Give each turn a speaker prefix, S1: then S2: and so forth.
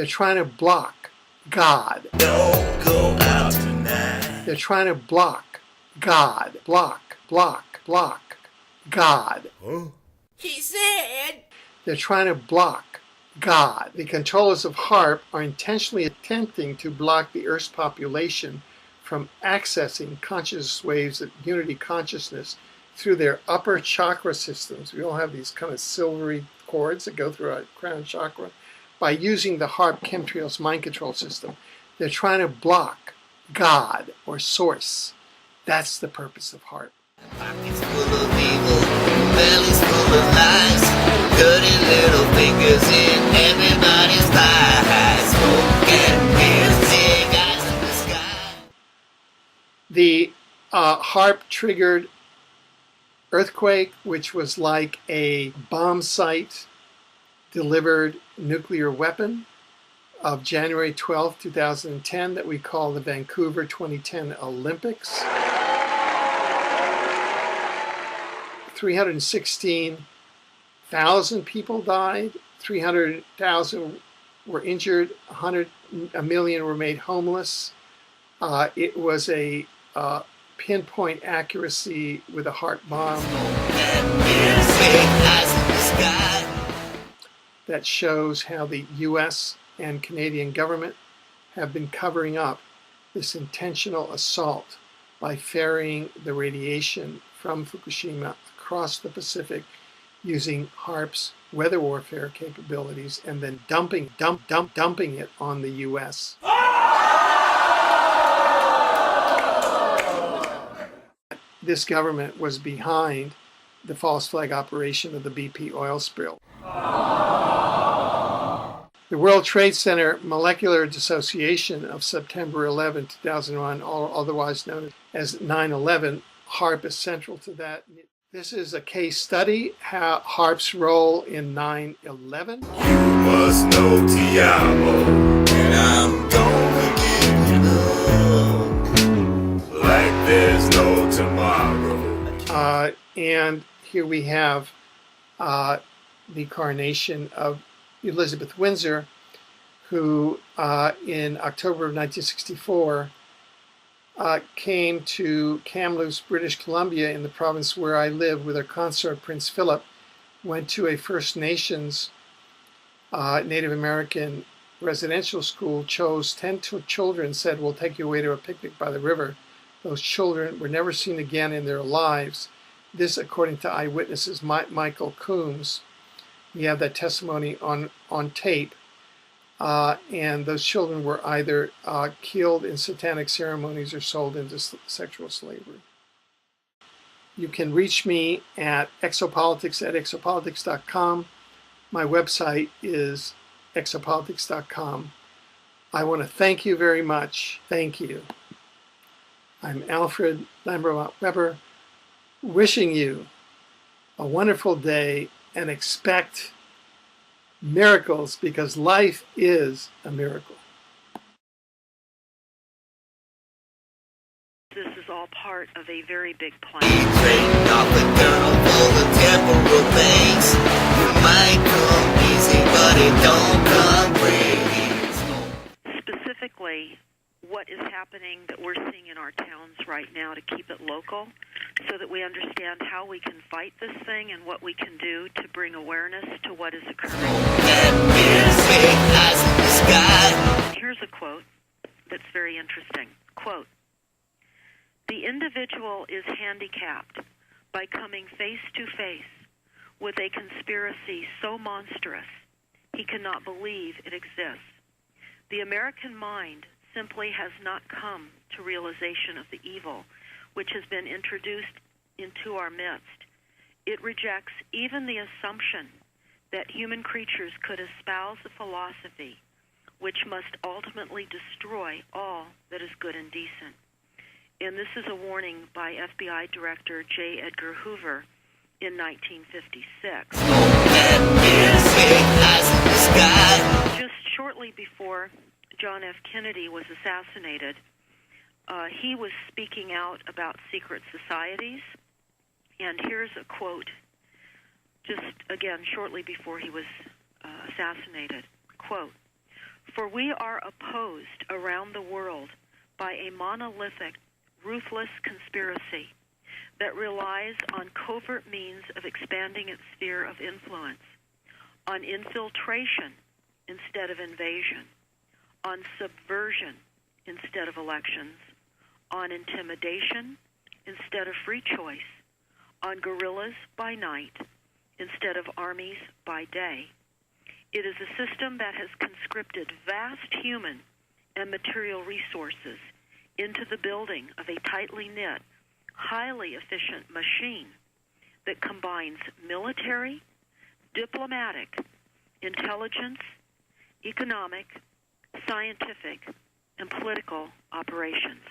S1: They're trying to block God.
S2: Don't go out tonight.
S1: They're trying to block God. Block God.
S2: Huh? He said.
S1: They're trying to block God. The controllers of HAARP are intentionally attempting to block the Earth's population from accessing conscious waves of unity consciousness through their upper chakra systems. We all have these kind of silvery cords that go through our crown chakra by using the HAARP chemtrails mind control system. They're trying to block God or source. That's the purpose of HAARP.
S2: Pockets full of evil, bellies full of lies, dirty little fingers in everybody's thighs. Smoke and beers, big eyes in the sky.
S1: The HAARP triggered earthquake, which was like a bomb site delivered nuclear weapon of January 12, 2010, that we call the Vancouver 2010 Olympics. 316,000 people died, 300,000 were injured, 1 million were made homeless. It was a pinpoint accuracy with a HAARP bomb that shows how the US and Canadian government have been covering up this intentional assault by ferrying the radiation from Fukushima across the Pacific using HAARP's weather warfare capabilities and then dumping it on the US. This government was behind the false flag operation of the BP oil spill. The World Trade Center Molecular Dissociation of September 11, 2001, otherwise known as 9/11, HAARP is central to that. This is a case study, how HAARP's role in 9/11.
S2: You must know Ti Amo, and I'm gonna give you love like there's no tomorrow.
S1: And here we have the coronation of Elizabeth Windsor, who in October of 1964 came to Kamloops, British Columbia, in the province where I live, with her consort Prince Philip, went to a First Nations Native American residential school, chose 10 children, said, "We'll take you away to a picnic by the river." Those children were never seen again in their lives. This, according to eyewitnesses, Michael Coombs. We have that testimony on tape. And those children were either killed in satanic ceremonies or sold into sexual slavery. You can reach me at exopolitics@exopolitics.com. My website is exopolitics.com. I want to thank you very much. Thank you. I'm Alfred Lambert Weber, wishing you a wonderful day and expect miracles, because life is a miracle.
S3: This is all part of a very big plan.
S2: Trading off eternal for the temporal things. You might come easy, but it don't come free.
S3: Specifically, what is happening that we're seeing in our towns right now to keep it local, so that we understand how we can fight this thing and what we can do to bring awareness to what is occurring. And here's a quote that's very interesting. Quote, "The individual is handicapped by coming face to face with a conspiracy so monstrous he cannot believe it exists. The American mind simply has not come to realization of the evil which has been introduced into our midst. It rejects even the assumption that human creatures could espouse a philosophy which must ultimately destroy all that is good and decent." And this is a warning by FBI Director J. Edgar Hoover in 1956. Just shortly before John F. Kennedy was assassinated, he was speaking out about secret societies. And here's a quote, just again shortly before he was assassinated. Quote, For we are opposed around the world by a monolithic, ruthless conspiracy that relies on covert means of expanding its sphere of influence, on infiltration instead of invasion, on subversion instead of elections, on intimidation instead of free choice, on guerrillas by night instead of armies by day. It is a system that has conscripted vast human and material resources into the building of a tightly knit, highly efficient machine that combines military, diplomatic, intelligence, economic, scientific, and political operations.